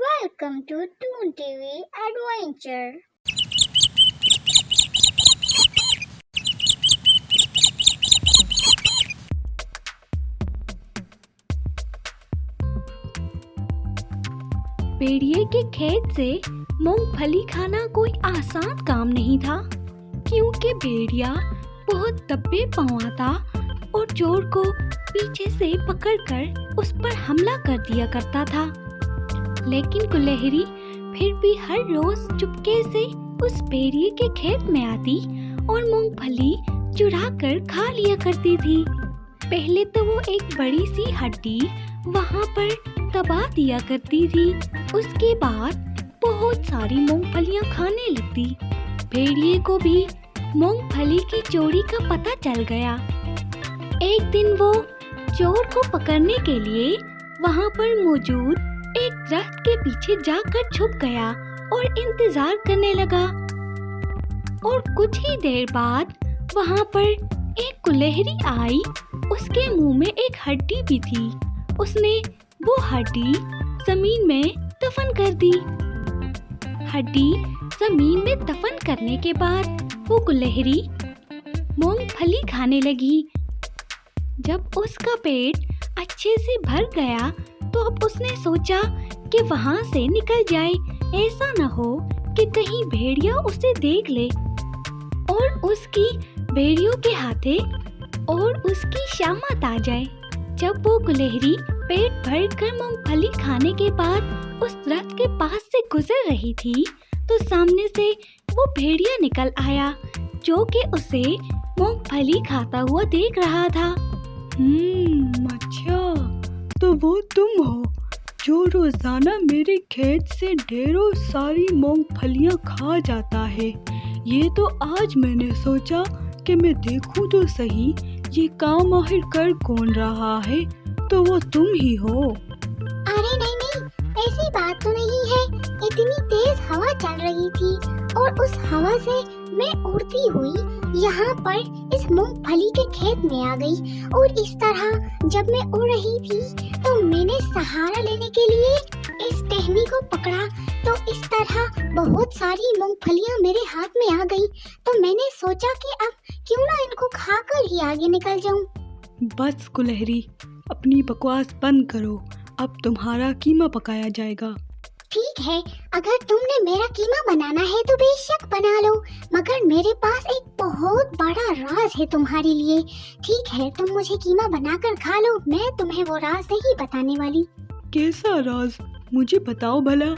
Welcome to Toon TV Adventure. भेड़िए के खेत से मूंगफली खाना कोई आसान काम नहीं था, क्योंकि भेड़िया बहुत दबे पाँव था और चोर को पीछे से पकड़कर उस पर हमला कर दिया करता था। लेकिन गुलहरी फिर भी हर रोज चुपके से उस भेड़िए के खेत में आती और मूंगफली चुरा कर खा लिया करती थी। पहले तो वो एक बड़ी सी हड्डी वहाँ पर दबा दिया करती थी, उसके बाद बहुत सारी मूंगफलियाँ खाने लगती। भेड़िए को भी मूंगफली की चोरी का पता चल गया। एक दिन वो चोर को पकड़ने के लिए वहाँ पर मौजूद एक दरख्त के पीछे जाकर छुप गया और इंतजार करने लगा। और कुछ ही देर बाद वहाँ पर एक गुलहरी आई। उसके मुंह में एक हड्डी भी थी। उसने वो हड्डी जमीन में दफन कर दी। हड्डी जमीन में दफन करने के बाद वो गुलहरी मूंगफली खाने लगी। जब उसका पेट अच्छे से भर गया तो अब उसने सोचा कि वहाँ से निकल जाए, ऐसा न हो कि कहीं भेड़िया उसे देख ले और उसकी भेड़ियों के हाथे और उसकी शामत आ जाए। जब वो गुलहरी पेट भर कर मूंगफली खाने के बाद उस दरख्त के पास से गुजर रही थी तो सामने से वो भेड़िया निकल आया, जो कि उसे मूंगफली खाता हुआ देख रहा था। अच्छा, तो वो तुम हो जो रोजाना मेरे खेत से ढेरों सारी मूंगफलियाँ खा जाता है। ये तो आज मैंने सोचा कि मैं देखूं तो सही ये काम आखिर कर कौन रहा है, तो वो तुम ही हो। अरे नहीं, ऐसी बात तो नहीं है। इतनी तेज हवा चल रही थी और उस हवा से मैं उड़ती हुई यहाँ पर इस मूंगफली के खेत में आ गई। और इस तरह जब मैं उड़ रही थी तो मैंने सहारा लेने के लिए इस टहनी को पकड़ा, तो इस तरह बहुत सारी मूंगफलियाँ मेरे हाथ में आ गई। तो मैंने सोचा कि अब क्यों ना इनको खाकर ही आगे निकल जाऊं। बस गुलहरी, अपनी बकवास बंद करो, अब तुम्हारा कीमा पकाया जाएगा। ठीक है, अगर तुमने मेरा कीमा बनाना है तो बेशक बना लो, मगर मेरे पास एक बहुत बड़ा राज है तुम्हारे लिए। ठीक है, तुम मुझे कीमा बनाकर खा लो, मैं तुम्हें वो राज नहीं बताने वाली। कैसा राज, मुझे बताओ भला।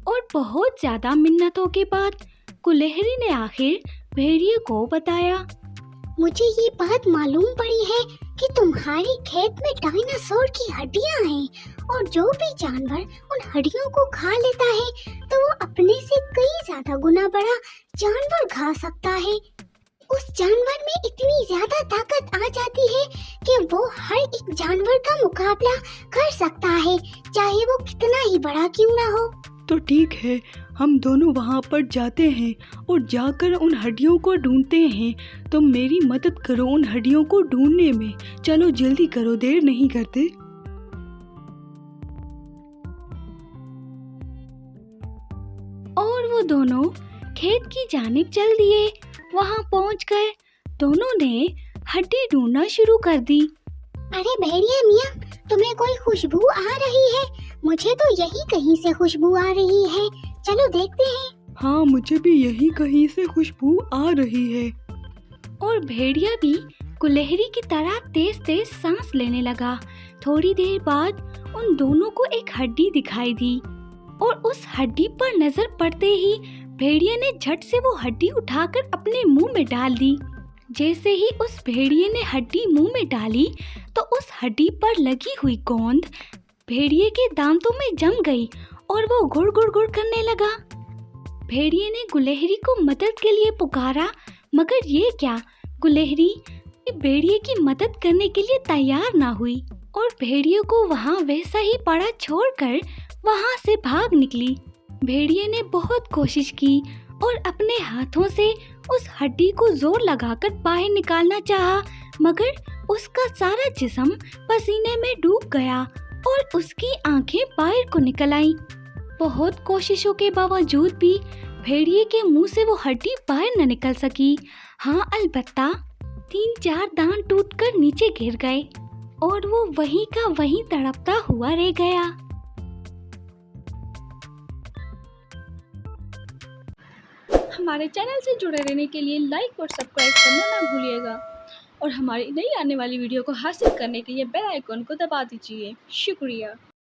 और बहुत ज्यादा मिन्नतों के बाद गुलहरी ने आखिर भेड़िए को बताया। मुझे ये बात मालूम पड़ी है कि तुम्हारे खेत में डायनासोर की हड्डियां हैं और जो भी जानवर उन हड्डियों को खा लेता है तो वो अपने से कई ज्यादा गुना बड़ा जानवर खा सकता है। उस जानवर में इतनी ज्यादा ताकत आ जाती है कि वो हर एक जानवर का मुकाबला कर सकता है, चाहे वो कितना ही बड़ा क्यों ना हो। तो ठीक है, हम दोनों वहाँ पर जाते हैं और जाकर उन हड्डियों को ढूंढते हैं। तुम मेरी मदद करो उन हड्डियों को ढूंढने में। चलो जल्दी करो, देर नहीं करते। और वो दोनों खेत की जानिब चल दिए। वहाँ पहुँचकर दोनों ने हड्डी ढूंढना शुरू कर दी। अरे भेड़िया मियाँ, तुम्हें कोई खुशबू आ रही है? मुझे तो यही कहीं से खुशबू आ रही है, चलो देखते हैं। हाँ, मुझे भी यही कहीं से खुशबू आ रही है। और भेड़िया भी गुलहरी की तरह तेज तेज सांस लेने लगा। थोड़ी देर बाद उन दोनों को एक हड्डी दिखाई दी और उस हड्डी पर नजर पड़ते ही भेड़िया ने झट से वो हड्डी उठाकर अपने मुंह में डाल दी। जैसे ही उस भेड़िए ने हड्डी मुंह में डाली तो उस हड्डी पर लगी हुई गोंद भेड़िए के दांतों में जम गई और वो गुड़ गुड़ गुड़ करने लगा। भेड़िए ने गुलहरी को मदद के लिए पुकारा, मगर ये क्या, गुलहरी भेड़िए की मदद करने के लिए तैयार ना हुई और भेड़िए को वहाँ वैसा ही पड़ा छोड़कर वहाँ से भाग निकली। भेड़िए ने बहुत कोशिश की और अपने हाथों से उस हड्डी को जोर लगाकर बाहर निकालना चाहा, मगर उसका सारा जिस्म पसीने में डूब गया और उसकी आंखें बाहर को निकल आईं। बहुत कोशिशों के बावजूद भी भेड़िए के मुंह से वो हड्डी बाहर न निकल सकी। हाँ, अलबत्ता 3-4 दांत टूटकर नीचे गिर गए और वो वहीं का वहीं तड़पता हुआ रह गया। हमारे चैनल से जुड़े रहने के लिए लाइक और सब्सक्राइब करना ना भूलिएगा और हमारी नई आने वाली वीडियो को हासिल करने के लिए बेल आइकन को दबा दीजिए। शुक्रिया।